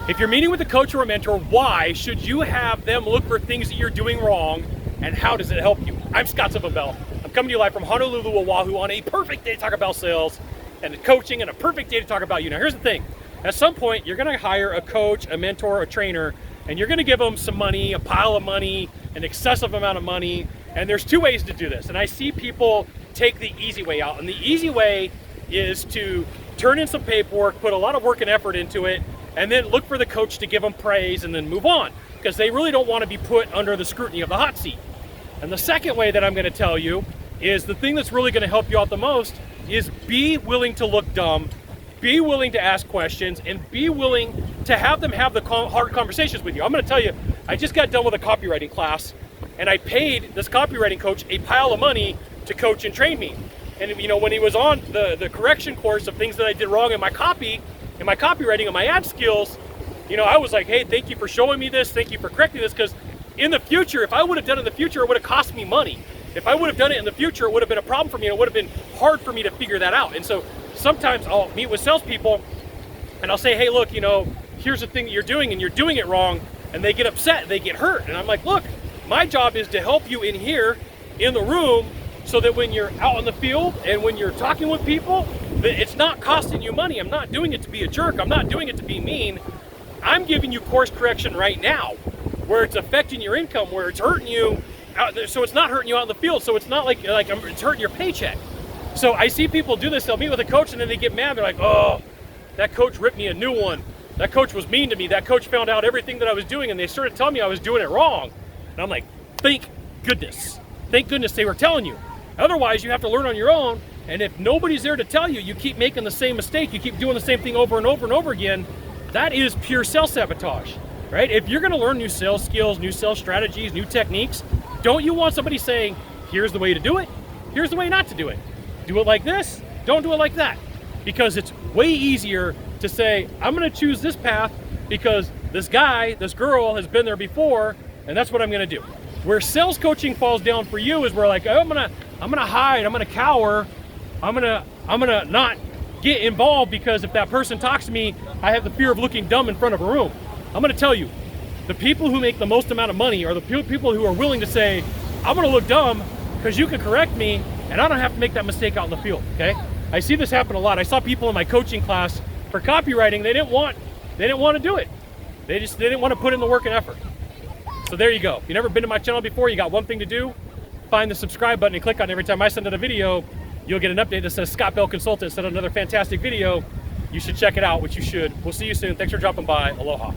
If you're meeting with a coach or a mentor, why should you have them look for things that you're doing wrong, and how does it help you? I'm Sylvan Bell. I'm coming to you live from Honolulu, Oahu on a perfect day to talk about sales and coaching, and a perfect day to talk about you. Now here's the thing. At some point, you're gonna hire a coach, a mentor, a trainer, and you're gonna give them some money, a pile of money, an excessive amount of money, and there's two ways to do this. And I see people take the easy way out, and the easy way is to turn in some paperwork, put a lot of work and effort into it, and then look for the coach to give them praise and then move on, because they really don't want to be put under the scrutiny of the hot seat. And the second way that I'm going to tell you is the thing that's really going to help you out the most is be willing to look dumb, be willing to ask questions, and be willing to have them have the hard conversations with you. I'm going to tell you, I just got done with a copywriting class, and I paid this copywriting coach a pile of money to coach and train me. And you know, when he was on the correction course of things that I did wrong in my copywriting and my ad skills, you know, I was like, hey, thank you for showing me this, thank you for correcting this, because in the future, if I would have done it in the future, it would have cost me money. If I would have done it in the future, it would have been a problem for me, and it would have been hard for me to figure that out. And so sometimes I'll meet with salespeople and I'll say, hey, look, you know, here's the thing that you're doing and you're doing it wrong, and they get upset, they get hurt. And I'm like, look, my job is to help you in here, in the room, so that when you're out in the field and when you're talking with people, it's not costing you money. I'm not doing it to be a jerk. I'm not doing it to be mean. I'm giving you course correction right now where it's affecting your income, where it's hurting you out there, so it's not hurting you out in the field. So it's not like it's hurting your paycheck. So I see people do this. They'll meet with a coach and then they get mad. They're like, oh, that coach ripped me a new one. That coach was mean to me. That coach found out everything that I was doing, and they started telling me I was doing it wrong. And I'm like, thank goodness. Thank goodness they were telling you. Otherwise, you have to learn on your own, and if nobody's there to tell you, you keep making the same mistake, you keep doing the same thing over and over and over again, that is pure self-sabotage, right? If you're gonna learn new sales skills, new sales strategies, new techniques, don't you want somebody saying, here's the way to do it, here's the way not to do it. Do it like this, don't do it like that. Because it's way easier to say, I'm gonna choose this path because this guy, this girl has been there before, and that's what I'm gonna do. Where sales coaching falls down for you is where like, I'm gonna hide, I'm gonna cower, I'm gonna not get involved, because if that person talks to me, I have the fear of looking dumb in front of a room. I'm gonna tell you, the people who make the most amount of money are the people who are willing to say, I'm gonna look dumb because you can correct me and I don't have to make that mistake out in the field, okay? I see this happen a lot. I saw people in my coaching class for copywriting, they didn't want to do it. They didn't want to put in the work and effort. So there you go. If you've never been to my channel before, you got one thing to do. Find the subscribe button and click on it. Every time I send out a video, you'll get an update that says Scott Bell Consultant sent out another fantastic video. You should check it out, which you should. We'll see you soon. Thanks for dropping by. Aloha.